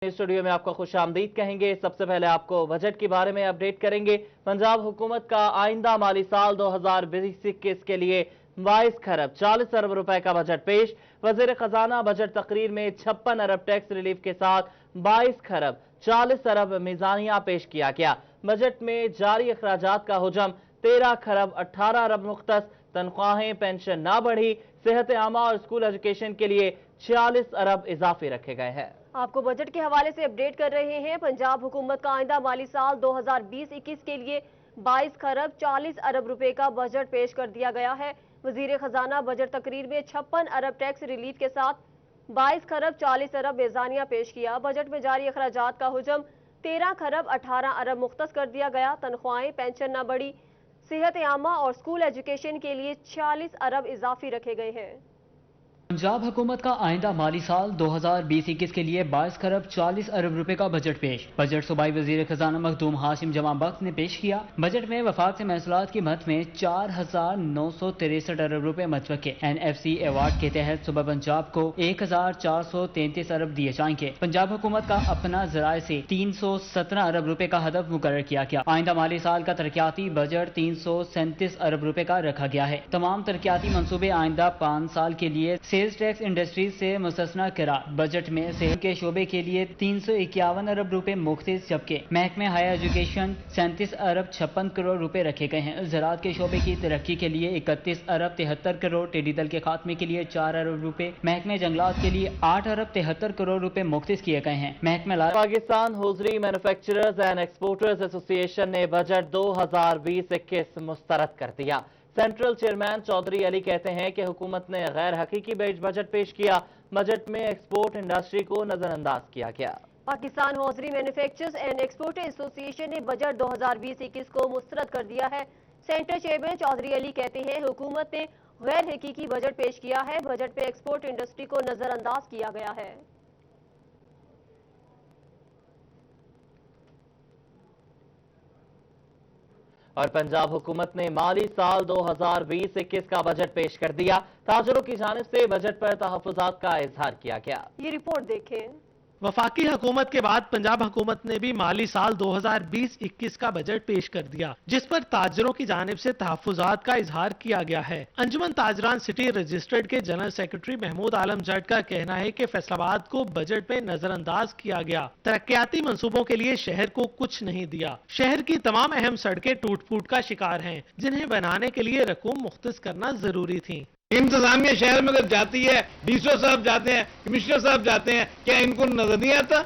Studio में आपका खुश आमदीद कहेंगे। सबसे पहले आपको बजट के बारे में अपडेट करेंगे। पंजाब हुकूमत का आइंदा माली साल 2020-21 के लिए 22 खरब 40 अरब रुपए का बजट पेश। वजीर खजाना बजट तकरीर में 56 अरब टैक्स रिलीफ के साथ 22 खरब 40 अरब मीज़ानिया पेश किया गया। बजट में जारी अखराजात का हुजम 13 खरब 18 अरब मुख्तस, तनख्वाहें पेंशन ना बढ़ी, सेहत आमा और स्कूल एजुकेशन के लिए 46 अरब इजाफे रखे गए हैं। आपको बजट के हवाले से अपडेट कर रहे हैं। पंजाब हुकूमत का आइंदा माली साल 2020-21 के लिए 22 खरब 40 अरब रुपए का बजट पेश कर दिया गया है। वजीर खजाना बजट तकरीर में 56 अरब टैक्स रिलीफ के साथ 22 खरब 40 अरब मीज़ानिया पेश किया। बजट में जारी अखराजात का हुजम 13 खरब 18 अरब मुख्तस कर दिया गया। तनख्वाहें पेंशन न बढ़ी, सेहत आमा और स्कूल एजुकेशन के लिए 46 अरब इजाफी रखे गए हैं। पंजाब हुकूमत का आइंदा माली साल 2020-21 के लिए 22 खरब 40 अरब रुपए का बजट पेश। बजट सूबाई वजीर खजाना मखदूम हाशिम जमा बख्श ने पेश किया। बजट में वफाक से महसूलात की मद में 4,963 अरब रुपए मद के NFC अवार्ड के तहत सुबह पंजाब को 1,433 अरब दिए जाएंगे। पंजाब हुकूमत का अपना जराए से 317 अरब रुपए का हदफ मुकर्रर किया गया। आइंदा माली साल का तरक्याती बजट 337 अरब रुपए का रखा गया है। तमाम तरक्याती मंसूबे आइंदा 5 साल के लिए सेल्स टैक्स इंडस्ट्रीज से मुस्तस्ना करार। बजट में सेल के शोबे के लिए 351 अरब रुपए मुख्तस, जबकि महकमे हायर एजुकेशन 37 अरब 56 करोड़ रुपए रखे गए हैं। ज़राअत के शोबे की तरक्की के लिए 31 अरब 73 करोड़, टिड्डी दल के खात्मे के लिए 4 अरब रुपए, महकमे जंगलात के लिए 8 अरब 73 करोड़ रुपए मुख्तस किए गए हैं। महकमे Pakistan hosiery manufacturers and exporters association ने बजट 2020-21 मुस्तरद कर दिया। सेंट्रल चेयरमैन चौधरी अली कहते हैं कि हुकूमत ने गैर हकीकी बजट पेश किया। बजट में एक्सपोर्ट इंडस्ट्री को नजरअंदाज किया गया। Pakistan hosiery manufacturers and exporters association ने बजट 2020-21 को मुस्तरद कर दिया है। सेंट्रल चेयरमैन चौधरी अली कहते हैं हुकूमत ने गैर हकीकी बजट पेश किया है। बजट में एक्सपोर्ट इंडस्ट्री को नजरअंदाज किया गया है। और पंजाब हुकूमत ने माली साल 2020-21 का बजट पेश कर दिया। ताजरों की जानिब से बजट पर तहफ्फुज़ात का इजहार किया गया। ये रिपोर्ट देखें। वफाकी हुकूमत के बाद पंजाब हुकूमत ने भी माली साल 2020-21 का बजट पेश कर दिया, जिस पर ताजरों की जानिब से तहफ्फुज़ात का इजहार किया गया है। अंजुमन ताजरान सिटी रजिस्टर्ड के जनरल सेक्रेटरी महमूद आलम जट का कहना है कि फैसलाबाद को बजट में नजरअंदाज किया गया। तरक्याती मंसूबों के लिए शहर को कुछ नहीं दिया। शहर की तमाम अहम सड़कें टूट फूट का शिकार हैं, जिन्हें बनाने के लिए रकूम मुख्तस करना जरूरी थी। इंतजामिया शहर में अगर जाती है, डीसीओ साहब जाते हैं, कमिश्नर साहब जाते हैं, क्या इनको नजर नहीं आता?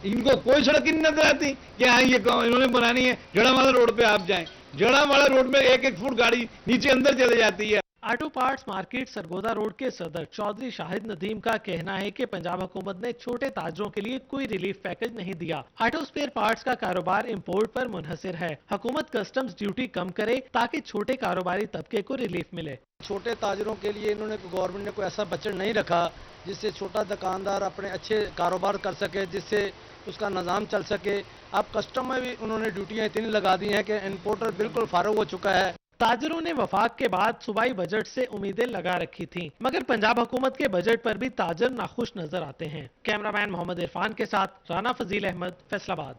इनको कोई सड़क नहीं नजर आती? क्या ये इन्होंने बनानी है? जड़ावाला रोड पे आप जाएं, जड़ावाला रोड में 1-1 फुट गाड़ी नीचे अंदर चले जाती है। Auto parts market Sargodha road के सदर चौधरी शाहिद नदीम का कहना है कि पंजाब हुकूमत ने छोटे ताजरों के लिए कोई रिलीफ पैकेज नहीं दिया। ऑटो स्पेयर पार्ट्स का कारोबार इंपोर्ट पर मुनहसिर है। हुकूमत कस्टम्स ड्यूटी कम करे ताकि छोटे कारोबारी तबके को रिलीफ मिले। छोटे ताजरों के लिए इन्होंने गवर्नमेंट ने कोई ऐसा बजट नहीं रखा जिससे छोटा दुकानदार अपने अच्छे कारोबार कर सके, जिससे उसका निज़ाम चल सके। अब कस्टम में भी उन्होंने ड्यूटियाँ इतनी लगा दी हैं कि इंपोर्टर बिल्कुल फारग हो चुका है। ताजरों ने वफाक के बाद सूबाई बजट से उम्मीदें लगा रखी थीं, मगर पंजाब हुकूमत के बजट पर भी ताजर नाखुश नजर आते हैं। कैमरामैन मोहम्मद इरफान के साथ राना फजील अहमद, फैसलाबाद।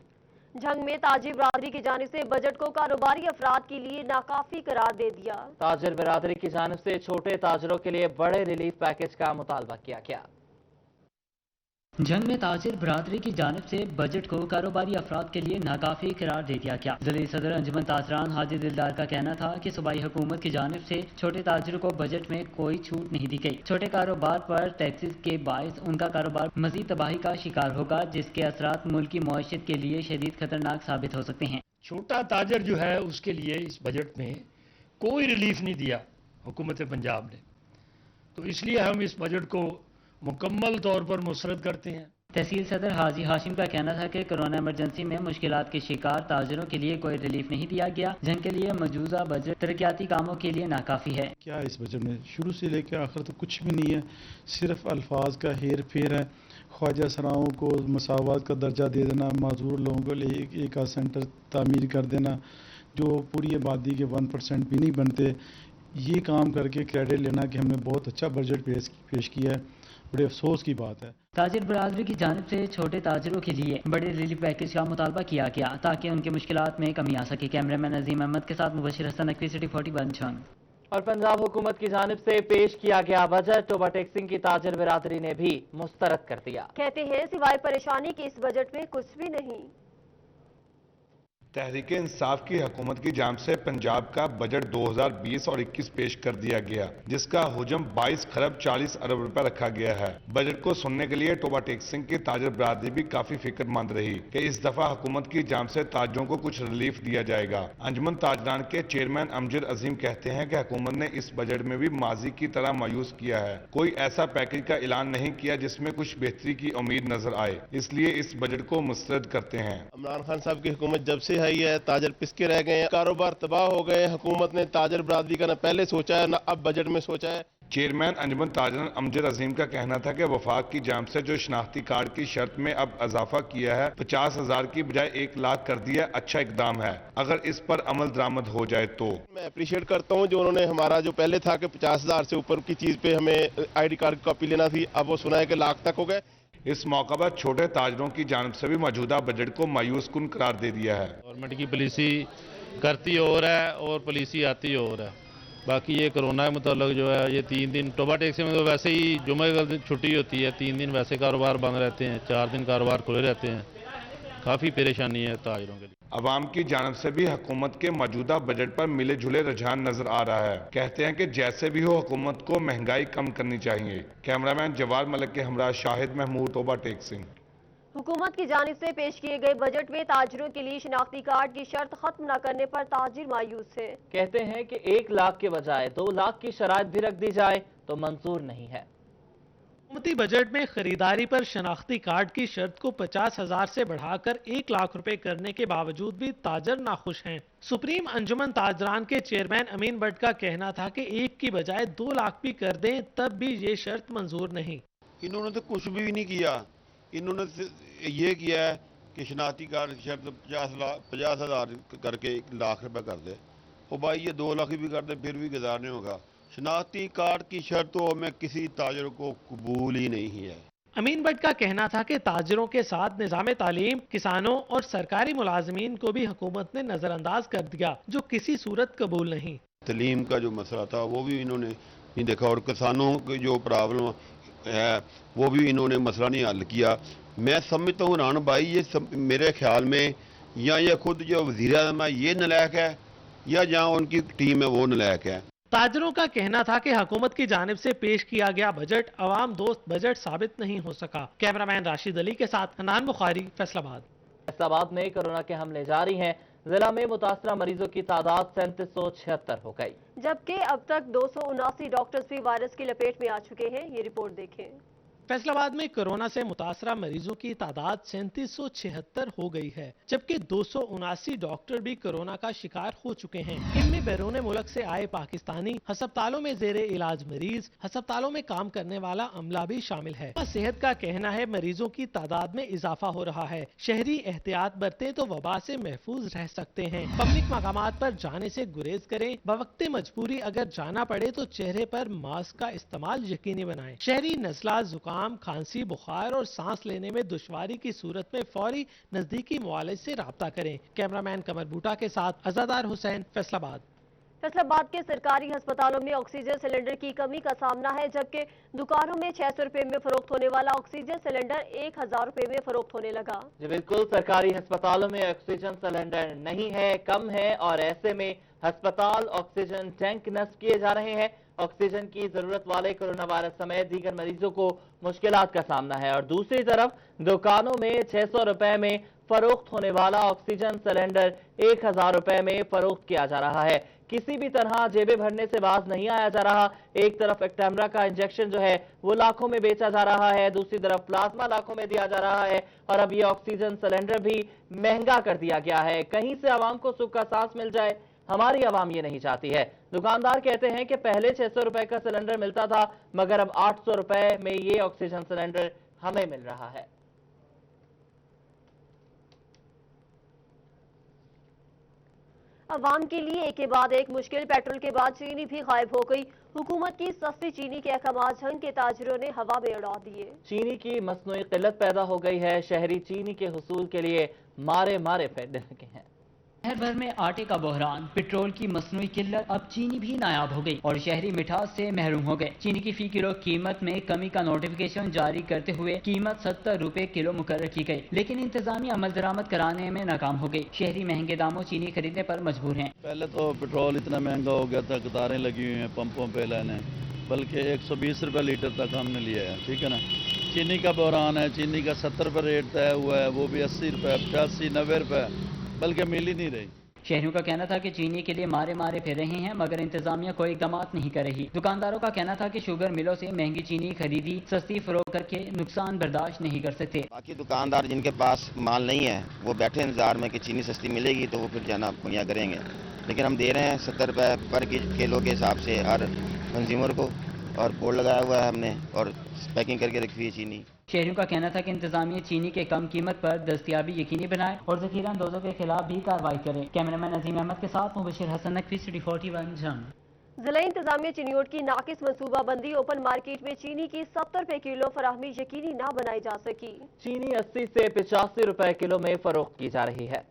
जंग में ताजिर बिरादरी की जानिब से बजट को कारोबारी अफराद के लिए नाकाफी करार दे दिया। ताजिर बिरादरी की जानिब से छोटे ताजरों के लिए बड़े रिलीफ पैकेज का मुतालबा किया गया। जंग में ताजिर बरादरी की जानिब से बजट को कारोबारी अफराद के लिए नाकाफी करार दे दिया गया। ज़िले सदर अंजुमन ताजरान हाजी दिलदार का कहना था कि सूबाई हुकूमत की जानिब से छोटे ताजिरों को बजट में कोई छूट नहीं दी गई। छोटे कारोबार पर टैक्सेस के बायस उनका कारोबार मजीद तबाही का शिकार होगा, जिसके असरात मुल्क की मईशत के लिए शदीद खतरनाक साबित हो सकते हैं। छोटा ताजर जो है उसके लिए इस बजट में कोई रिलीफ नहीं दिया हुकूमत पंजाब ने, तो इसलिए हम इस बजट को मुकम्मल तौर पर मुस्तरद करते हैं। तहसील सदर हाजी हाशिम का कहना था कि कोरोना इमरजेंसी में मुश्किलात के शिकार ताजरों के लिए कोई रिलीफ नहीं दिया गया, जिनके लिए मौजूदा बजट तरक्याती कामों के लिए नाकाफी है। क्या इस बजट में शुरू से लेकर आखिर तक कुछ भी नहीं है, सिर्फ अल्फाज का हेर फेर है। ख्वाजा सराओं को मसावत का दर्जा दे देना, माजूर लोगों को लिए एक सेंटर तामीर कर देना जो पूरी आबादी के 1% भी नहीं बनते, ये काम करके क्रेडिट लेना कि हमने बहुत अच्छा बजट पेश किया है। बड़े अफसोस की बात है। ताजिर बरादरी की जानिब से छोटे ताजिरों के लिए बड़े रिलीफ पैकेज का मुतालबा किया गया ताकि उनके मुश्किलात में कमी आ सके। कैमरामैन अजीम अहमद के साथ मुबशिर हसन, नकवी सिटी 41 छंग। और पंजाब हुकूमत की जानिब से पेश किया गया बजट ओवरटेक्सिंग की ताजिर बिरादरी ने भी मुस्तरद कर दिया। कहते हैं सिवाय परेशानी के इस बजट में कुछ भी नहीं। तहरीक इंसाफ की हुकूमत की जानिब से पंजाब का बजट 2020 और 21 पेश कर दिया गया, जिसका हुजम 22 खरब 40 अरब रुपए रखा गया है। बजट को सुनने के लिए टोबा टेक्सिंग की ताजिर बरादरी भी काफी फिक्रमंद रही कि इस दफा हुकूमत की जानिब से ताजरों को कुछ रिलीफ दिया जाएगा। अंजुमन ताजरान के चेयरमैन अमजद अजीम कहते हैं कि हुकूमत ने इस बजट में भी माजी की तरह मायूस किया है। कोई ऐसा पैकेज का ऐलान नहीं किया जिसमें कुछ बेहतरी की उम्मीद नजर आए, इसलिए इस बजट को मुस्तरद करते हैं। इमरान खान साहब की हुकूमत जब से आई है ताजर पिसके रह गए हैं, कारोबार तबाह हो गए। हुकूमत ने ताजर बरादरी का न पहले सोचा है न अब बजट में सोचा है। चेयरमैन अंजुमन ताजरान अमजद अजीम का कहना था कि वफाक की जानिब से जो शनाख्ती कार्ड की शर्त में अब इजाफा किया है 50,000 की बजाय 1 लाख कर दिया, अच्छा इकदाम है। अगर इस पर अमल दरामद हो जाए तो मैं अप्रिशिएट करता हूं जो उन्होंने हमारा जो पहले था कि 50,000 से ऊपर की चीज पे हमें आईडी कार्ड की कॉपी लेना थी, अब वो सुना है कि लाख तक हो गए। इस मौका पर छोटे ताजरों की जानिब से भी मौजूदा बजट को मायूस कुन करार दे दिया है। गवर्नमेंट की पॉलिसी करती और है और पॉलिसी आती और है। बाकी ये कोरोना के मुताबिक जो है ये 3 दिन टोबा टैक्सी में तो वैसे ही जुमे का दिन छुट्टी होती है, 3 दिन वैसे कारोबार बंद रहते हैं, 4 दिन कारोबार खुले रहते हैं। काफ़ी परेशानी है ताजरों के लिए। अवाम की जानिब से भी हुकूमत के मौजूदा बजट पर मिले जुले रुझान नजर आ रहा है। कहते हैं कि जैसे भी हो हुकूमत को महंगाई कम करनी चाहिए। कैमरामैन जवाद मलिक के हमरा शाहिद महमूद, टोबा टेक्सिंग। हुकूमत की जानिब से पेश किए गए बजट में ताजिरों के लिए शनाख्ती कार्ड की शर्त खत्म न करने पर ताजिर मायूस है। कहते हैं कि 1 लाख के बजाय 2 लाख की शराइत भी रख दी जाए तो मंजूर नहीं है। हुकूमती बजट में खरीदारी पर शनाख्ती कार्ड की शर्त को 50,000 से बढ़ाकर 1 लाख रुपए करने के बावजूद भी ताजर नाखुश हैं। सुप्रीम अंजुमन ताजरान के चेयरमैन अमीन भट्ट का कहना था कि 1 की बजाय 2 लाख भी कर दें तब भी ये शर्त मंजूर नहीं। इन्होंने तो कुछ भी नहीं किया। इन्होंने ये किया है कि शनाख्ती कार्ड की शर्त 50,000 करके 1 लाख रुपए कर दे। ओ भाई ये 2 लाख भी कर दे फिर भी गुजार नहीं होगा। शनाख्ती कार्ड की शर्तों में किसी ताजर को कबूल ही नहीं है। अमीन भट्ट का कहना था कि ताजरों के साथ निजाम तालीम, किसानों और सरकारी मुलाजमीन को भी हुकूमत ने नजरअंदाज कर दिया, जो किसी सूरत कबूल नहीं। तालीम का जो मसला था वो भी इन्होंने नहीं देखा और किसानों की जो प्रॉब्लम है वो भी इन्होंने मसला नहीं हल किया। मैं समझता हूँ रान भाई ये मेरे ख्याल में या ये खुद जो वज़ीर आज़म है ये नलायक है या जहाँ उनकी टीम है वो नलायक है। ताजरों का कहना था कि हुकूमत की जानिब से पेश किया गया बजट अवाम दोस्त बजट साबित नहीं हो सका। कैमरामैन राशिद अली के साथ हनान बुखारी, फैसलाबाद। फैसलाबाद में कोरोना के हमले जारी हैं। जिला में मुतासरा मरीजों की तादाद 3776 हो गई, जबकि अब तक 279 डॉक्टर्स भी वायरस की लपेट में आ चुके हैं। ये रिपोर्ट देखें। फैसलाबाद में कोरोना से मुतासरा मरीजों की तादाद 3776 हो गई है, जबकि 279 डॉक्टर भी कोरोना का शिकार हो चुके हैं। इनमें बैरून मुल्क से आए पाकिस्तानी, अस्पतालों में जेरे इलाज मरीज, अस्पतालों में काम करने वाला अमला भी शामिल है। सेहत का कहना है मरीजों की तादाद में इजाफा हो रहा है। शहरी एहतियात बरते तो वबा से महफूज रह सकते हैं। पब्लिक मकामात पर जाने से गुरेज करें। बवक्ते मजबूरी अगर जाना पड़े तो चेहरे पर मास्क का इस्तेमाल यकीनी बनाएं। शहरी नज़ला, जुकाम, खांसी, बुखार और सांस लेने में दुश्वारी की सूरत में फौरी नजदीकी मुआलिज से राब्ता करें। कैमरामैन कमर बूटा के साथ अज़ादार हुसैन, फैसलाबाद। फैसलाबाद के सरकारी अस्पतालों में ऑक्सीजन सिलेंडर की कमी का सामना है, जबकि दुकानों में 600 रुपए में फरोख्त होने वाला ऑक्सीजन सिलेंडर 1000 रुपए में फरोख्त होने लगा। जी बिल्कुल, सरकारी अस्पतालों में ऑक्सीजन सिलेंडर नहीं है, कम है, और ऐसे में अस्पताल ऑक्सीजन टैंक नस्ब किए जा रहे हैं। ऑक्सीजन की जरूरत वाले कोरोना वायरस समेत दीगर मरीजों को मुश्किलात का सामना है, और दूसरी तरफ दुकानों में 600 रुपए में फरोख्त होने वाला ऑक्सीजन सिलेंडर 1000 रुपए में फरोख्त किया जा रहा है। किसी भी तरह जेबें भरने से बाज नहीं आया जा रहा। एक तरफ एक्टेमरा का इंजेक्शन जो है वो लाखों में बेचा जा रहा है, दूसरी तरफ प्लाज्मा लाखों में दिया जा रहा है, और अब ये ऑक्सीजन सिलेंडर भी महंगा कर दिया गया है। कहीं से आवाम को सुख का सांस मिल जाए, हमारी आवाम ये नहीं चाहती है। दुकानदार कहते हैं कि पहले 600 रुपए का सिलेंडर मिलता था, मगर अब 800 रुपए में ये ऑक्सीजन सिलेंडर हमें मिल रहा है। عوام کے لیے ایک کے بعد ایک مشکل، پیٹرول کے بعد چینی بھی غائب ہو گئی۔ حکومت کی سستی چینی کے احکامات جھنگ کے تاجروں نے ہوا میں اڑا دیے۔ چینی کی مصنوعی قلت پیدا ہو گئی ہے، شہری چینی کے حصول کے لیے مارے پھرنے لگے ہیں۔ شہر بھر میں آٹے کا بحران، پیٹرول کی مصنوعی قلت، اب چینی بھی نایاب ہو گئی اور شہری مٹھاس سے محروم ہو گئے۔ چینی کی فی کلو قیمت میں کمی کا نوٹیفیکیشن جاری کرتے ہوئے قیمت 70 روپے کلو مقرر کی گئی، لیکن انتظامیہ عمل درآمد کرانے میں ناکام ہو گئی۔ شہری مہنگے داموں چینی خریدنے پر مجبور ہیں۔ پہلے تو پیٹرول اتنا مہنگا ہو گیا تھا، قطاریں لگی ہوئی ہیں پمپوں پہ لینے، بلکہ 120 روپے لیٹر تک ہم نے لیا ہے، ٹھیک ہے نا۔ چینی کا بحران ہے، چینی کا 70 روپے ریٹ طے ہوا ہے، وہ بھی 80 روپے، 85، 90 روپے، بلکہ مل ہی نہیں رہی۔ شہریوں کا کہنا تھا کہ چینی کے لیے مارے پھر رہے ہیں، مگر انتظامیہ کوئی اقدامات نہیں کر رہی۔ دکانداروں کا کہنا تھا کہ شوگر ملوں سے مہنگی چینی خریدی، سستی فروخت کر کے نقصان برداشت نہیں کر سکتے۔ باقی دکاندار جن کے پاس مال نہیں ہے وہ بیٹھے انتظار میں کہ چینی سستی ملے گی تو وہ پھر جانا مہیا کریں گے، لیکن ہم دے رہے ہیں 70 روپے پر کلو کے حساب سے ہر کنزیومر کو، اور بورڈ لگایا ہوا ہے ہم نے اور پیکنگ کر کے رکھی ہے چینی۔ شہریوں کا کہنا تھا کہ انتظامیہ چینی کے کم قیمت پر دستیابی یقینی بنائے اور ذخیرہ اندوزوں کے خلاف بھی کارروائی کرے۔ کیمرامین عظیم احمد کے ساتھ مبشر حسن نقوی، سٹی 41 جنگ۔ ضلع انتظامیہ چینیوٹ کی ناقص منصوبہ بندی، اوپن مارکیٹ میں چینی کی 70 روپے کلو فراہمی یقینی نہ بنائی جا سکی۔ چینی 80 سے 85 روپے کلو میں فروخت کی جا رہی ہے۔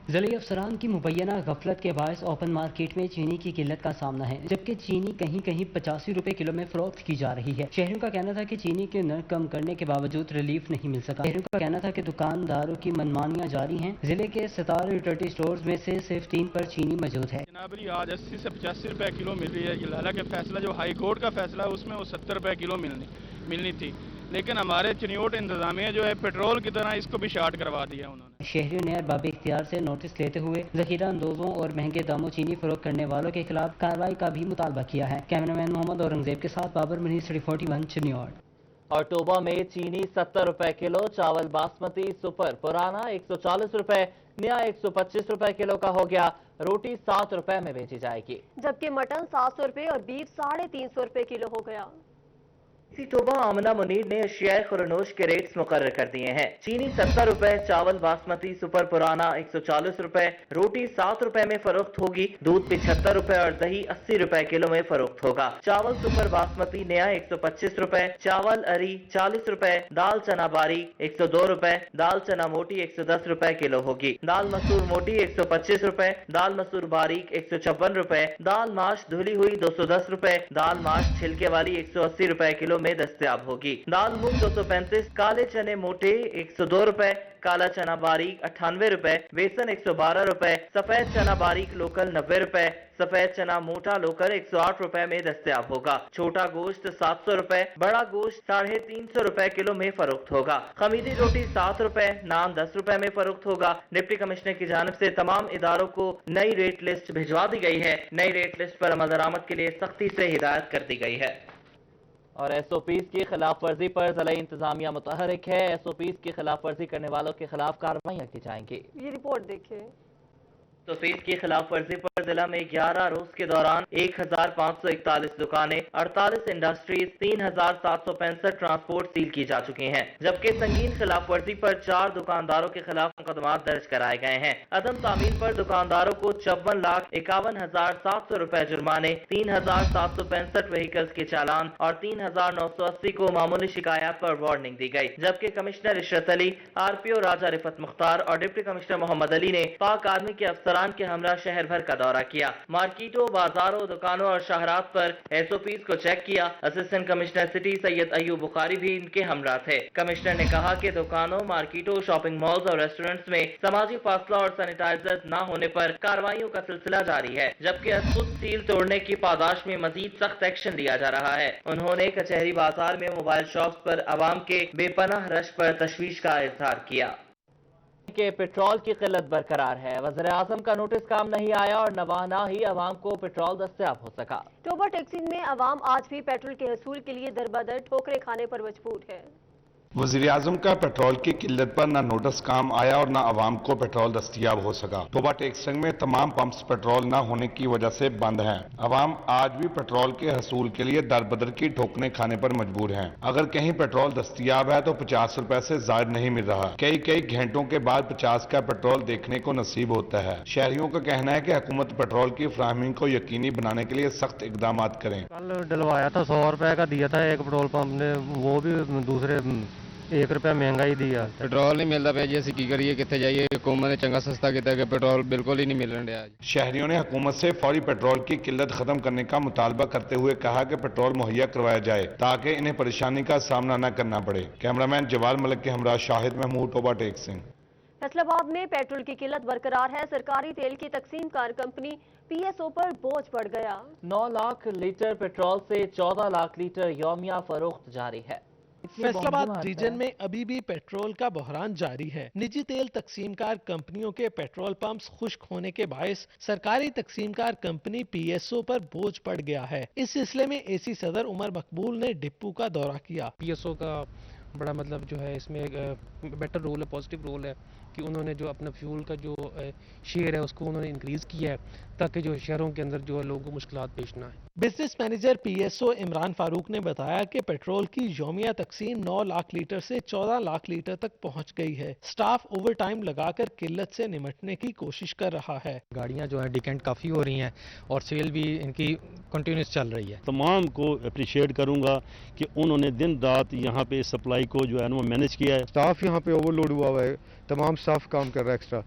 ضلعی افسران کی مبینہ غفلت کے باعث اوپن مارکیٹ میں چینی کی قلت کا سامنا ہے، جبکہ چینی کہیں 85 روپے کلو میں فروخت کی جا رہی ہے۔ شہریوں کا کہنا تھا کہ چینی کے نرخ کم کرنے کے باوجود ریلیف نہیں مل سکا۔ شہریوں کا کہنا تھا کہ دکانداروں کی منمانیاں جاری ہیں۔ ضلع کے 17 یوٹیلٹی سٹورز میں سے صرف 3 پر چینی موجود ہے۔ جناب آج 80 سے 85 روپے کلو مل رہی ہے۔ حالانکہ فیصلہ جو ہائی کورٹ کا فیصلہ ہے اس میں وہ 70 روپے کلو ملنی تھی، لیکن ہمارے چینیوٹ انتظامیہ جو ہے پیٹرول کی طرح اس کو بھی شارٹ کروا دیا انہوں نے۔ شہریوں نے ارباب اختیار سے نوٹس لیتے ہوئے ذخیرہ اندوزوں اور مہنگے داموں چینی فروخت کرنے والوں کے خلاف کارروائی کا بھی مطالبہ کیا ہے۔ کیمرامین محمد اورنگزیب کے ساتھ بابر منیر، سٹی 41 چنیوٹ۔ اور ٹوبا میں چینی 70 روپے کلو، چاول باسمتی سپر پرانا 140 روپے، نیا 125 روپے کلو کا ہو گیا۔ روٹی 7 روپے میں بیچی جائے گی، جبکہ مٹن 700 روپے اور بیف 350 روپے کلو ہو گیا۔ اسی توبہ آمنہ منیر نے اشیاء خورنوش کے ریٹس مقرر کر دیے ہیں۔ چینی 70 روپے، چاول باسمتی سپر پرانا 140 روپے، روٹی 7 روپے میں فروخت ہوگی، دودھ 75 روپے اور دہی 80 روپے کلو میں فروخت ہوگا۔ چاول سپر باسمتی نیا 125 روپے، چاول اری 40 روپے، دال چنا باریک 102 روپے، دال چنا موٹی 110 روپے کلو ہوگی، دال مسور موٹی 125 روپے، دال مسور باریک 156 روپے، دال ماش دھلی ہوئی 210 روپے، دال ماش چھلکے والی 180 روپے کلو میں دستیاب ہوگی۔ دال مونگ 235، کالے چنے موٹے 102 روپے، کالا چنا باریک 98 روپے، بیسن 112 روپے، سفید چنا باریک لوکل 90 روپے، سفید چنا موٹا لوکل 108 روپے میں دستیاب ہوگا۔ چھوٹا گوشت 700 روپے، بڑا گوشت 350 روپے کلو میں فروخت ہوگا۔ خمیری روٹی 7 روپے، نان 10 روپے میں فروخت ہوگا۔ ڈپٹی کمشنر کی جانب سے تمام اداروں کو نئی ریٹ لسٹ بھجوا دی گئی ہے۔ نئی ریٹ لسٹ پر عمل درآمد کے لیے سختی سے ہدایت کر دی گئی ہے۔ اور ایس او پیز کی خلاف ورزی پر ضلع انتظامیہ متحرک ہے۔ ایس او پیز کی خلاف ورزی کرنے والوں کے خلاف کارروائیاں کی جائیں گی۔ یہ رپورٹ دیکھیں۔ ایس او پیز کی خلاف ورزی پر ضلع میں 11 روز کے دوران 1541 دکانیں، 48 انڈسٹریز، 3765 ٹرانسپورٹ سیل کی جا چکی ہیں، جبکہ سنگین خلاف ورزی پر 4 دکانداروں کے خلاف مقدمات درج کرائے گئے ہیں۔ عدم تعمیل پر دکانداروں کو 54,51,700 روپے جرمانے، 3,765 وہیکلز کے چالان اور 3,980 کو معمولی شکایات پر وارننگ دی گئی، جبکہ کمشنر عشرت علی، آر پی او راجہ رفت مختار اور ڈپٹی کمشنر محمد علی نے پاک آرمی کے افسران کے ہمراہ شہر بھر کا دورہ کیا، مارکیٹوں، بازاروں، دکانوں اور شاہراہات پر ایس او پیز کو چیک کیا۔ اسسٹنٹ کمشنر سٹی سید ایوب بخاری بھی ان کے ہمراہ تھے۔ کمشنر نے کہا کہ دکانوں، مارکیٹوں، شاپنگ مالز اور ریسٹورنٹس میں سماجی فاصلہ اور سینیٹائزر نہ ہونے پر کارروائیوں کا سلسلہ جاری ہے، جبکہ خود سیل توڑنے کی پاداش میں مزید سخت ایکشن لیا جا رہا ہے۔ انہوں نے کچہری بازار میں موبائل شاپس پر عوام کے بے پناہ رش پر تشویش کا اظہار کیا کہ پیٹرول کی قلت برقرار ہے۔ وزیر اعظم کا نوٹس کام نہیں آیا اور نہ ہی عوام کو پیٹرول دستیاب ہو سکا۔ ٹوبا ٹیکسنگ میں عوام آج بھی پیٹرول کے حصول کے لیے در بدر ٹھوکریں کھانے پر مجبور ہے۔ वज़ीर आज़म का पेट्रोल की किल्लत पर न नोटिस काम आया और न आवाम को पेट्रोल दस्तयाब हो सका। टोबा टेक्सिंग में तमाम पंप्स पेट्रोल न होने की वजह से बंद हैं। आवाम आज भी पेट्रोल के हसूल के लिए दर बदर की ठोकरें खाने पर मजबूर हैं। अगर कहीं पेट्रोल दस्तयाब है तो 50 रुपए से ज्यादा नहीं मिल रहा। कई घंटों के बाद 50 का पेट्रोल देखने को नसीब होता है। शहरियों का कहना है कि हुकूमत पेट्रोल की फराहमी को यकीनी बनाने के लिए सख्त इकदाम करें। कल डलवाया था 100 रुपए का दिया था एक पेट्रोल पंप ने, वो भी दूसरे 1 रुपया महंगा ही दिया। पेट्रोल नहीं मिलता पे जी, असं की करिए, कितने जाइए। हुकूमत ने चंगा सस्ता किया कि पेट्रोल बिल्कुल ही नहीं मिल रहा। शहरियों ने हुकूमत से फौरी पेट्रोल की किल्लत खत्म करने का मुतालबा करते हुए कहा कि पेट्रोल मुहैया करवाया जाए ताकि इन्हें परेशानी का सामना न करना पड़े। कैमरामैन जवाल मलिक के हमरा शाहिद महमूद, टोबा टेक्सिंग। फैसलाबाद में पेट्रोल की किल्लत बरकरार है। सरकारी तेल की तकसीमकार कंपनी पीएसओ पर बोझ पड़ गया। 9 लाख लीटर पेट्रोल से 14 लाख लीटर यौमिया फरोख्त जारी है। फैसलाबाद रीजन में अभी भी पेट्रोल का बहरान जारी है। निजी तेल तकसीमकार कंपनियों के पेट्रोल पंप्स खुश्क होने के बायस सरकारी तकसीमकार कंपनी पीएसओ पर बोझ पड़ गया है। इस सिलसिले में एसी सदर उमर मकबूल ने डिपो का दौरा किया। पीएसओ का बड़ा मतलब जो है इसमें बेटर रोल है, पॉजिटिव रोल है कि उन्होंने जो अपना फ्यूल का जो शेयर है उसको उन्होंने इंक्रीज किया है ताकि जो शहरों के अंदर जो है लोगों को मुश्किलात पेश ना आए। Business manager PSO Imran Farooq ने बताया कि पेट्रोल की यौमिया तकसीम 9 लाख लीटर से 14 लाख लीटर तक पहुंच गई है। स्टाफ ओवर टाइम लगाकर किल्लत से निमटने की कोशिश कर रहा है। गाड़ियां जो है डिकेंट काफ़ी हो रही हैं और सेल भी इनकी कंटिन्यूस चल रही है। तमाम को अप्रिशिएट करूंगा कि उन्होंने दिन रात यहाँ पे सप्लाई को जो है वो मैनेज किया है। स्टाफ यहाँ पे ओवरलोड हुआ है, तमाम स्टाफ काम कर रहा है एक्स्ट्रा,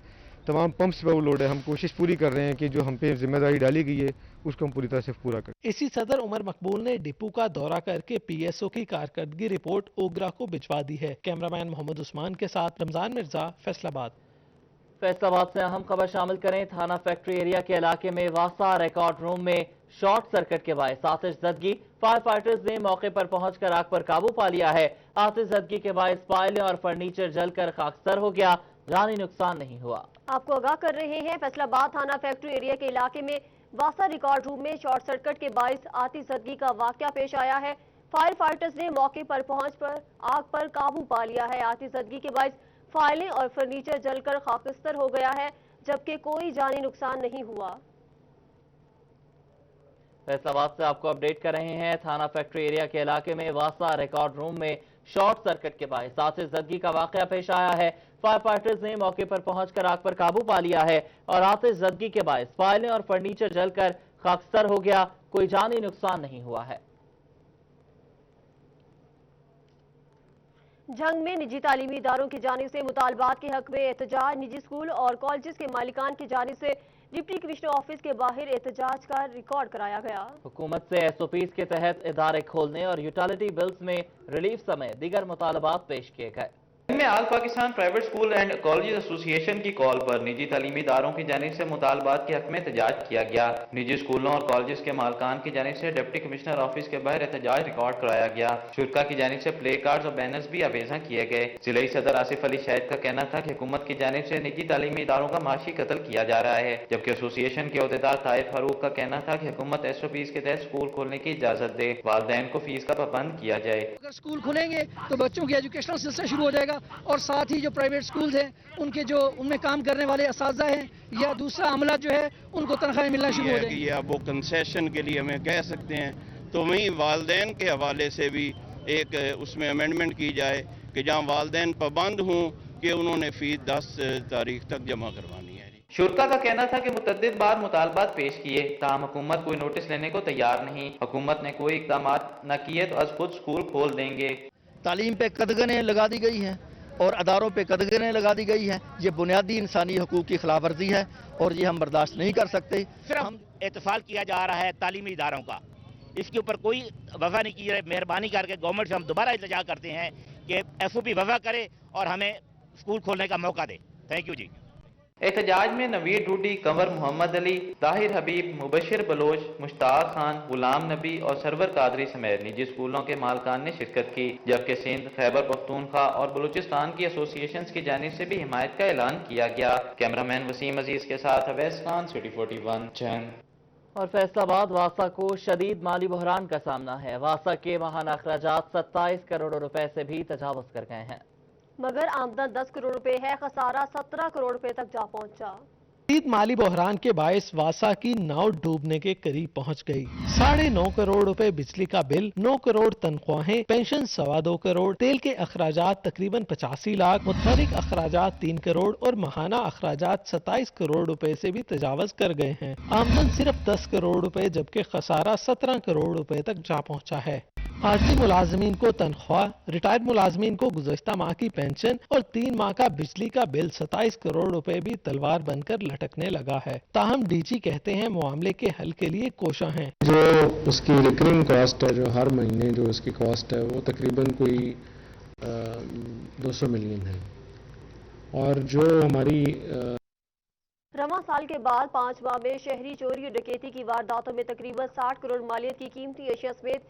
तमाम पंप्स पे ओवरलोड है। हम कोशिश पूरी कर रहे हैं कि जो हम पे जिम्मेदारी डाली गई है उसको हम पूरी तरह से पूरा करें। इसी सदर उमर मकबूल ने डिपो का दौरा करके पीएसओ की कारकर्दगी रिपोर्ट ओगरा को भिजवा दी है। कैमरामैन मोहम्मद उस्मान के साथ रमजान मिर्जा, फैसलाबाद। फैसलाबाद से अहम खबर शामिल करें। थाना फैक्ट्री एरिया के इलाके में वासा रिकॉर्ड रूम में शॉर्ट सर्किट के बायस आतिशज़दगी। फायर फाइटर्स ने मौके पर पहुंचकर आग पर काबू पा लिया है। आतिशज़दगी के बायस फाइलें और फर्नीचर जलकर खाकसर हो गया। जानी नुकसान नहीं हुआ। आपको आगाह कर रहे हैं, फैसलाबाद थाना फैक्ट्री एरिया के इलाके में वासा रिकॉर्ड रूम में शॉर्ट सर्किट के बायस आतिशज़दगी का वाकया पेश आया है। फायर फाइटर्स ने मौके पर पहुंच पर आग पर काबू पा लिया है। आतिशज़दगी के बायस फाइलें और फर्नीचर जलकर खाकस्तर हो गया है, जबकि कोई जानी नुकसान नहीं हुआ। फैसलाबाद से आपको अपडेट कर रहे हैं। थाना फैक्ट्री एरिया के इलाके में वासा रिकॉर्ड रूम में शॉर्ट सर्किट के बायस आतिशज़दगी का वाकया पेश आया है। फायर फाइटर्स ने मौके पर पहुंचकर आग पर काबू पा लिया है और आतिशज़दगी के बायस फाइलें और फर्नीचर जलकर खाकस्तर हो गया। कोई जानी नुकसान नहीं हुआ है। जंग में निजी तालीमी इदारों की जानिब से मुतालबात के हक में एहतजाज। निजी स्कूल और कॉलेज के मालिकान की जानिब से डिप्टी कमिश्नर ऑफिस के बाहर एहतजाज का रिकॉर्ड कराया गया। हुकूमत से एसओपीज के तहत इदारे खोलने और यूटिलिटी बिल्स में रिलीफ समेत दीगर मुतालबात पेश किए गए। में all Pakistan private school and college association की कॉल पर निजी तालीमी इदारों की जानिब से मुतालबात के हक में एहतजाज किया गया। निजी स्कूलों और कॉलेज के मालकान की जानिब से डिप्टी कमिश्नर ऑफिस के बाहर एहतजाज रिकॉर्ड कराया गया। शुरका की जानिब से प्ले कार्ड और बैनर्स भी आवेजा किए गए। जिले सदर आसिफ अली शाहिद का कहना था कि हुकूमत की जानिब से निजी तालीमी इदारों का माशी कत्ल किया जा रहा है, जबकि एसोसिएशन के अहदेदार ताहिर फारूक का कहना था कि हुकूमत एसओपीज के तहत स्कूल खोलने की इजाजत दे, वालिदैन को फीस का पाबंद किया जाए। अगर स्कूल खुलेंगे तो बच्चों की एजुकेशनल सिलसिला शुरू हो जाएगा और साथ ही जो प्राइवेट स्कूल हैं उनके जो उनमें काम करने वाले असातिज़ा हैं या दूसरा अमला जो है उनको तनख्वाहें मिलना शुरू हो जाएगी। या वो कंसेशन के लिए हमें कह सकते हैं, तो वहीं वालिदैन के हवाले से भी एक उसमें अमेंडमेंट की जाए कि जहाँ वालिदैन पाबंद हों कि उन्होंने फीस 10 तारीख तक जमा करवानी है। शुरका का कहना था कि मुतअद्दिद बार मुतालबात पेश किए, ताहम हुकूमत कोई नोटिस लेने को तैयार नहीं। हुकूमत ने कोई इक़दाम न किए तो अज खुद स्कूल खोल देंगे। तालीम पे कदगनें लगा दी गई हैं और अदारों पे कदगनें लगा दी गई हैं। ये बुनियादी इंसानी हकूक़ की खिलाफ वर्जी है और ये हम बर्दाश्त नहीं कर सकते। सिर्फ एतफाल किया जा रहा है तालीमी इदारों का, इसके ऊपर कोई वफा नहीं की है। मेहरबानी करके गवर्नमेंट से हम दोबारा इल्तिजा करते हैं कि एसओपी वफा करे और हमें स्कूल खोलने का मौका दे। थैंक यू जी। एहतजाज में नवीर डूडी, कंवर मोहम्मद अली, ताहिर हबीब, मुबशिर बलोच, मुश्ताक खान, गुलाम नबी और सरवर कादरी समेत निजी स्कूलों के मालकान ने शिरकत की, जबकि सिंध, खैबर पख्तूनख्वा और बलूचिस्तान की एसोसिएशन की जानिब से भी हिमायत का ऐलान किया गया। कैमरामैन वसीम अजीज के साथ अवैस खान, सिटी 41 जंग। और फैसलाबाद वासा को शदीद माली बहरान का सामना है। वासा के माहाना अखराजात 27 करोड़ रुपए से भी तजावुज कर गए हैं, मगर आमदन 10 करोड़ रुपए है, खसारा 17 करोड़ रुपए तक जा पहुंचा। शदीद माली बहरान के बायस वासा की नाव डूबने के करीब पहुंच गई। 9.5 करोड़ रुपए बिजली का बिल, 9 करोड़ तनख्वाहें, पेंशन 2.25 करोड़, तेल के अखराजात तकरीबन 85 लाख, मुतहरिक अखराजात 3 करोड़ और माहाना अखराजात 27 करोड़ रुपए से भी तजावज कर गए हैं। आमदन सिर्फ 10 करोड़ रुपए जबकि खसारा 17 करोड़ रुपए तक जा पहुंचा है। आरटी मुलाजमीन को तनख्वाह, रिटायर्ड मुलाजमीन को गुज़श्ता माह की पेंशन और 3 माह का बिजली का बिल 27 करोड़ रुपए भी तलवार बनकर लटकने लगा है। ताहम डीजी कहते हैं मामले के हल के लिए कोशा हैं। जो उसकी रिकरिंग कॉस्ट है, जो हर महीने जो उसकी कॉस्ट है, वो तकरीबन कोई 200 मिलियन है। और जो हमारी रवां साल के बाद 5 माह में शहरी चोरी और डकैती की वारदातों में तकरीबन 60 करोड़ मालियत की कीमती अशिया समेत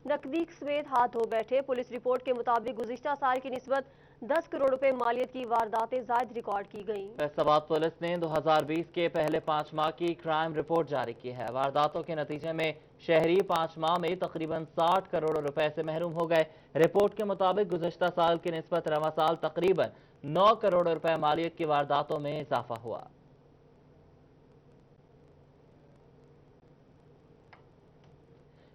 नकदी समेत हाथ धो बैठे। पुलिस रिपोर्ट के मुताबिक गुज़िश्ता साल की निस्बत 10 करोड़ रुपए मालियत की वारदातें ज़ायद रिकॉर्ड की गईं। फैसलाबाद पुलिस ने 2020 के पहले 5 माह की क्राइम रिपोर्ट जारी की है। वारदातों के नतीजे में शहरी 5 माह में तकरीबन 60 करोड़ रुपए से महरूम हो गए। रिपोर्ट के मुताबिक गुज़िश्ता साल की निस्बत रवां साल तकरीबन 9 करोड़ रुपए मालियत की वारदातों में इजाफा हुआ।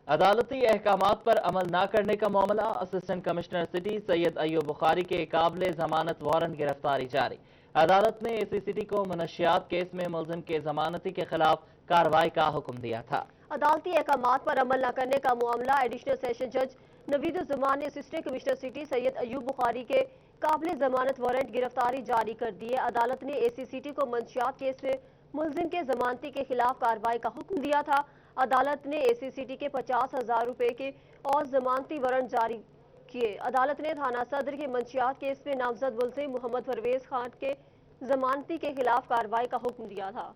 अदालती अहकामात पर अमल न करने का मामला, assistant commissioner city Syed Ayub Bukhari के काबिले जमानत वारंट गिरफ्तारी जारी। अदालत ने एसीसीटी को मनशियात केस में मुलजिम के जमानती के खिलाफ कार्रवाई का हुक्म दिया था। अदालती अहकामात पर अमल न करने का मामला, एडिशनल सेशन जज नवीदुज़्ज़मान ने assistant commissioner city Syed Ayub Bukhari के काबिले जमानत वारंट गिरफ्तारी जारी कर दी है। अदालत ने एसीसीटी को मनशियात केस में मुलजिम के जमानती के खिलाफ कार्रवाई का हुक्म दिया था। अदालत ने एसीसीटी के 50,000 रुपए के और जमानती वारंट जारी किए। अदालत ने थाना सदर के मंशियात केस में नामजद मुलजिम मोहम्मद परवेज खान के जमानती के खिलाफ कार्रवाई का हुक्म दिया था।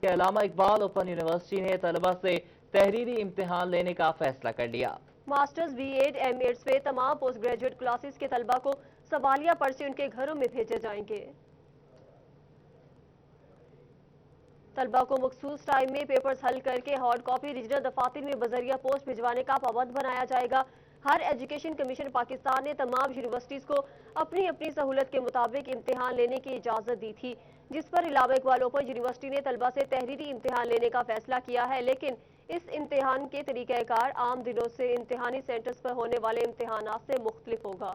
अल्लामा इकबाल ओपन यूनिवर्सिटी ने तलबा से तहरीरी इम्तिहान लेने का फैसला कर लिया। मास्टर्स, B.Ed, M.Ed में तमाम पोस्ट ग्रेजुएट क्लासेस के तलबा को सवालिया पर्चे उनके घरों में भेजे जाएंगे। तलबा को मखसूस टाइम में पेपर्स हल करके हार्ड कॉपी रीजनल दफातर में बजरिया पोस्ट भिजवाने का पाबंद बनाया जाएगा। हर एजुकेशन कमीशन पाकिस्तान ने तमाम यूनिवर्सिटीज को अपनी अपनी सहूलत के मुताबिक इम्तिहान लेने की इजाजत दी थी, जिस पर अल्लामा इकबाल ओपन यूनिवर्सिटी ने तलबा से तहरीरी इम्तिहान लेने का फैसला किया है। लेकिन इस इम्तिहान के तरीक़ाकार आम दिनों से इम्तिहानी सेंटर्स पर होने वाले इम्तिहानात से मुख्तलिफ होगा।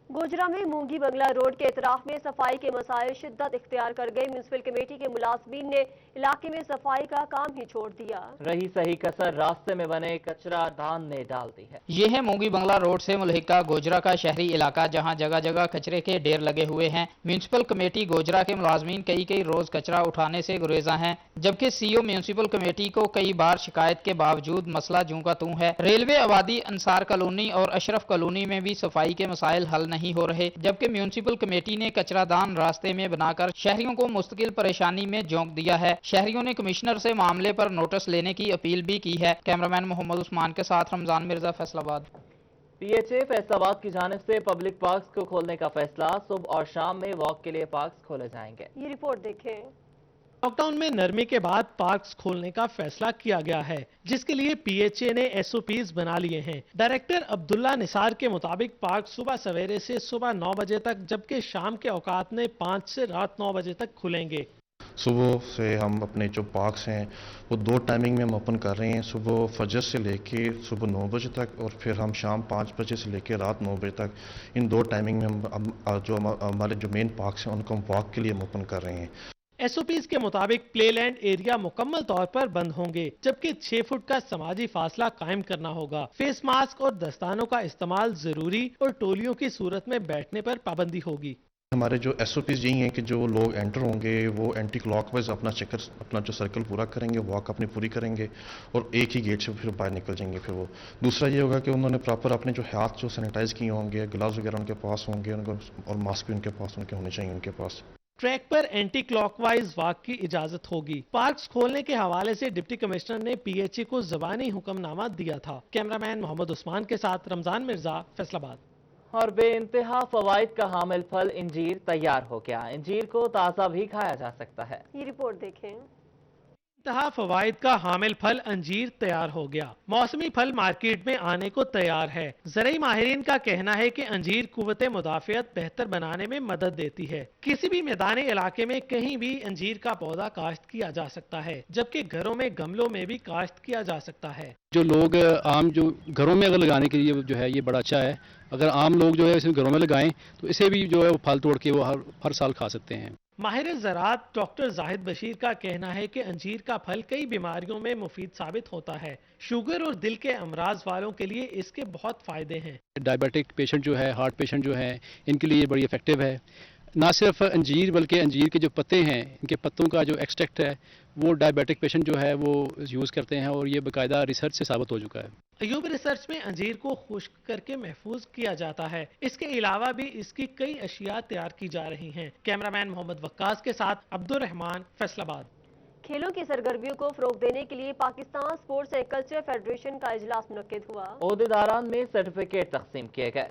गोजरा में मूंगी बंगला रोड के इतराफ में सफाई के मसाइल शिद्दत इख्तियार कर गए। म्यूनिसिपल कमेटी के मुलाजमीन ने इलाके में सफाई का काम ही छोड़ दिया। रही सही कसर रास्ते में बने कचरा दान ने डाल दी है। ये है मूंगी बंगला रोड से मुल्हिका गोजरा का शहरी इलाका, जहां जगह जगह कचरे के ढेर लगे हुए हैं। म्यूनिसिपल कमेटी गोजरा के मुलाजमीन कई रोज कचरा उठाने से गुरेजा हैं, जबकि सीओ म्यूनिसिपल कमेटी को कई बार शिकायत के बावजूद मसला जूं का तूं है। रेलवे आबादी अंसार कॉलोनी और अशरफ कॉलोनी में भी सफाई के मसाइल हल नहीं हो रहे, जबकि म्यूनिसिपल कमेटी ने कचरादान रास्ते में बनाकर शहरियों को मुस्तकिल परेशानी में झोंक दिया है। शहरियों ने कमिश्नर से मामले पर नोटिस लेने की अपील भी की है। कैमरामैन मोहम्मद उस्मान के साथ रमजान मिर्जा, फैसलाबाद। PHA फैसलाबाद की जानिब से पब्लिक पार्क्स को खोलने का फैसला, सुबह और शाम में वॉक के लिए पार्क्स खोले जाएंगे। ये रिपोर्ट देखें। लॉकडाउन में नरमी के बाद पार्क्स खोलने का फैसला किया गया है, जिसके लिए PHA ने SOPs बना लिए हैं। डायरेक्टर अब्दुल्ला निसार के मुताबिक पार्क सुबह सवेरे से सुबह 9 बजे तक, जबकि शाम के औकात में 5 से रात 9 बजे तक खुलेंगे। सुबह से हम अपने जो पार्क्स हैं वो 2 टाइमिंग में हम ओपन कर रहे हैं, सुबह फजर से लेके सुबह 9 बजे तक और फिर हम शाम 5 बजे से लेके रात 9 बजे तक। इन 2 टाइमिंग में हम जो हमारे जो मेन पार्क्स हैं उनको हम वॉक के लिए हम ओपन कर रहे हैं। SOPs के मुताबिक प्लेलैंड एरिया मुकम्मल तौर पर बंद होंगे, जबकि 6 फुट का समाजी फासला कायम करना होगा। फेस मास्क और दस्तानों का इस्तेमाल जरूरी और टोलियों की सूरत में बैठने पर पाबंदी होगी। हमारे जो SOPs यही हैं कि जो लोग एंटर होंगे वो एंटी क्लॉकवाइज अपना जो सर्कल पूरा करेंगे, वॉक अपनी पूरी करेंगे और एक ही गेट से फिर बाहर निकल जाएंगे। फिर वो दूसरा ये होगा कि उन्होंने प्रॉपर अपने जो हाथ जो सैनिटाइज किए होंगे, ग्लव्स वगैरह उनके पास होंगे, और मास्क भी उनके पास होने चाहिए उनके पास। ट्रैक पर एंटी क्लॉकवाइज वॉक की इजाजत होगी। पार्क्स खोलने के हवाले से डिप्टी कमिश्नर ने PHE को ज़बानी हुक्मनामा दिया था। कैमरामैन मोहम्मद उस्मान के साथ रमजान मिर्जा, फैसलाबाद। और बेइंतहा फवाइद का हामिल फल इंजीर तैयार हो गया। इंजीर को ताज़ा भी खाया जा सकता है। ये रिपोर्ट देखें। इंतहा फवाइद का हामिल फल अंजीर तैयार हो गया। मौसमी फल मार्केट में आने को तैयार है। ज़रूरी माहिरीन का कहना है कि अंजीर कुव्वत मुदाफ़ियत बेहतर बनाने में मदद देती है। किसी भी मैदानी इलाके में कहीं भी अंजीर का पौधा काश्त किया जा सकता है, जबकि घरों में गमलों में भी काश्त किया जा सकता है। जो लोग आम जो घरों में अगर लगाने के लिए जो है ये बड़ा अच्छा है। अगर आम लोग जो है इसे घरों में लगाएं तो इसे भी जो है वो फल तोड़ के वो हर साल खा सकते हैं। माहिर ज़राअत डॉक्टर जाहिद बशीर का कहना है कि अंजीर का फल कई बीमारियों में मुफीद साबित होता है। शुगर और दिल के अमराज वालों के लिए इसके बहुत फायदे हैं। डायबिटिक पेशेंट जो है, हार्ट पेशेंट जो है, इनके लिए बड़ी इफेक्टिव है। ना सिर्फ अंजीर बल्कि अंजीर के जो पत्ते हैं, इनके पत्तों का जो एक्सट्रैक्ट है वो डायबिटिक पेशेंट जो है वो यूज़ करते हैं और ये बाकायदा रिसर्च से साबित हो चुका है। अयूब रिसर्च में अंजीर को खुश्क करके महफूज किया जाता है। इसके अलावा भी इसकी कई अशिया तैयार की जा रही हैं। कैमरामैन मोहम्मद वक्कास के साथ अब्दुल रहमान, फैसलाबाद। खेलों की सरगर्मियों को फरोग देने के लिए Pakistan sports and culture federation का इजलास मुनक्किद हुआ। ओहदेदारान में सर्टिफिकेट तकसीम किए गए।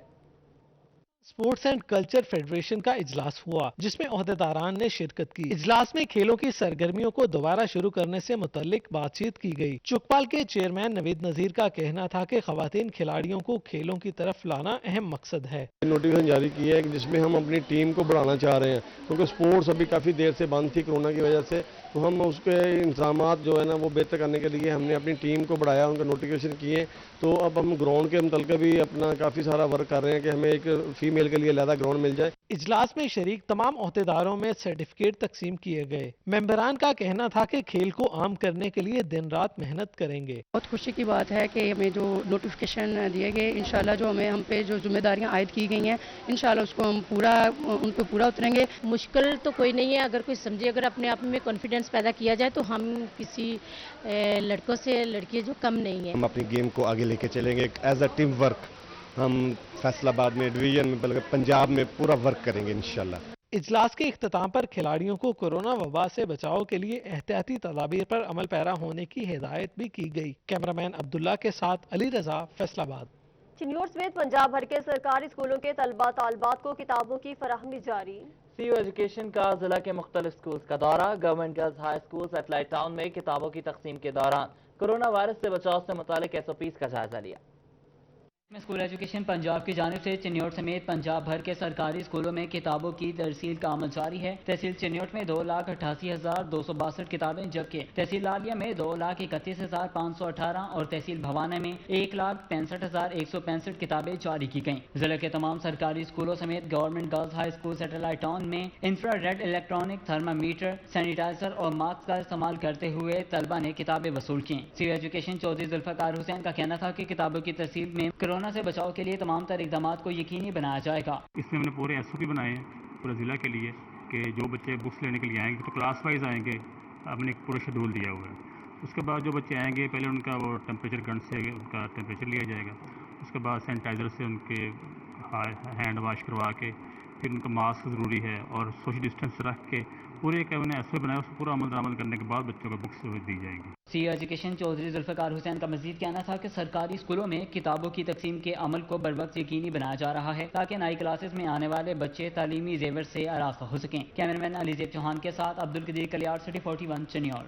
स्पोर्ट्स एंड कल्चर फेडरेशन का इजलास हुआ जिसमें ओहदेदारान ने शिरकत की। इजलास में खेलों की सरगर्मियों को दोबारा शुरू करने से मुतल्लिक बातचीत की गई। चुकपाल के चेयरमैन नवीद नजीर का कहना था कि खवातीन खिलाड़ियों को खेलों की तरफ लाना अहम मकसद है। नोटिफिकेशन जारी किया है जिसमें हम अपनी टीम को बढ़ाना चाह रहे हैं, क्योंकि स्पोर्ट्स अभी काफ़ी देर से बंद थी कोरोना की वजह से। तो हम उसके इंतजामात जो है ना वो बेहतर करने के लिए हमने अपनी टीम को बढ़ाया, उनका नोटिफिकेशन किए। तो अब हम ग्राउंड के मुतल्लिक़ भी अपना काफ़ी सारा वर्क कर रहे हैं कि हमें एक फीमेल के लिए अलग ग्राउंड मिल जाए। इजलास में शरीक तमाम ओहदेदारों में सर्टिफिकेट तकसीम किए गए। मेंबरान का कहना था कि खेल को आम करने के लिए दिन रात मेहनत करेंगे। बहुत खुशी की बात है कि हमें जो नोटिफिकेशन दिए गए, इंशाल्लाह जो हमें हम पे जो जिम्मेदारियां आयद की गई हैं, इंशाल्लाह उसको हम उन पे पूरा उतरेंगे। मुश्किल तो कोई नहीं है, अगर कोई समझे, अगर अपने आप में कॉन्फिडेंस पैदा किया जाए तो हम किसी लड़कों से लड़कियां जो कम नहीं है। हम अपनी गेम को आगे लेके चलेंगे एज अ टीम वर्क। हम फैसलाबाद में, डिवीजन में, बल्कि पंजाब में पूरा वर्क करेंगे इंशाल्लाह। इजलास के इख्तिताम पर खिलाड़ियों को कोरोना वबा से बचाव के लिए एहतियाती तदाबीर पर अमल पैरा होने की हिदायत भी की गई। कैमरामैन अब्दुल्ला के साथ अली रजा, फैसलाबाद। चिन्योट समेत पंजाब भर के सरकारी स्कूलों के तलबा तालबात को किताबों की फराहमी जारी। सीयू एजुकेशन का जिला के मुख्तलिफ स्कूल्स का दौरा। Government girls high school satellite town में किताबों की तकसीम के दौरान कोरोना वायरस से बचाव से मुतालिक SOPs का जायजा लिया। स्कूल एजुकेशन पंजाब की जानिब से चिन्योट समेत पंजाब भर के सरकारी स्कूलों में किताबों की तरसील का अमल जारी है। तहसील चिन्योट में 2,88,262 किताबें, जबकि तहसील लालिया में 2,31,518 और तहसील भवाना में 1,65,165 किताबें जारी की गईं। जिले के तमाम सरकारी स्कूलों समेत government girls high school satellite town में इंफ्रारेड इलेक्ट्रॉनिक थर्मामीटर, सैनिटाइजर और मास्क का इस्तेमाल करते हुए तलबा ने किताबें वसूल की। सीयू एजुकेशन चौधरी जुल्फकार हुसैन का कहना था कि किताबों की तरसील में कोरोना से बचाव के लिए तमाम तर इक़दाम को यकीनी बनाया जाएगा। इसमें हमने पूरे SOP बनाए हैं पूरे ज़िला के लिए कि जो बच्चे बुक्स लेने के लिए आएंगे तो क्लास वाइज आएंगे, हमने एक पूरा शेड्यूल दिया हुआ है। उसके बाद जो बच्चे आएंगे पहले उनका वो टेम्परेचर गन से उनका टेम्परेचर लिया जाएगा। उसके बाद सैनिटाइज़र से उनके हैंड वॉश करवा के फिर उनका मास्क ज़रूरी है और सोशल डिस्टेंस रख के पूरे एक SOP बनाया, उसको पूरा अमल करने के बाद बच्चों को बुक्स दी जाएगी। सीयू एजुकेशन चौधरी जुल्फकार हुसैन का मजीद कहना था कि सरकारी स्कूलों में किताबों की तकसीम के अमल को बरवक्त यकीनी बनाया जा रहा है ताकि नई क्लासेस में आने वाले बच्चे तालीमी जेवर से आरास्ता हो सकें। कैमरामैन अलीजेब चौहान के साथ Abdul Qadir Kaliyar, city 41 Chiniot.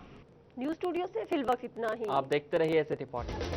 News studio से फिल वक्त इतना ही। आप देखते रहिए सिटी 41।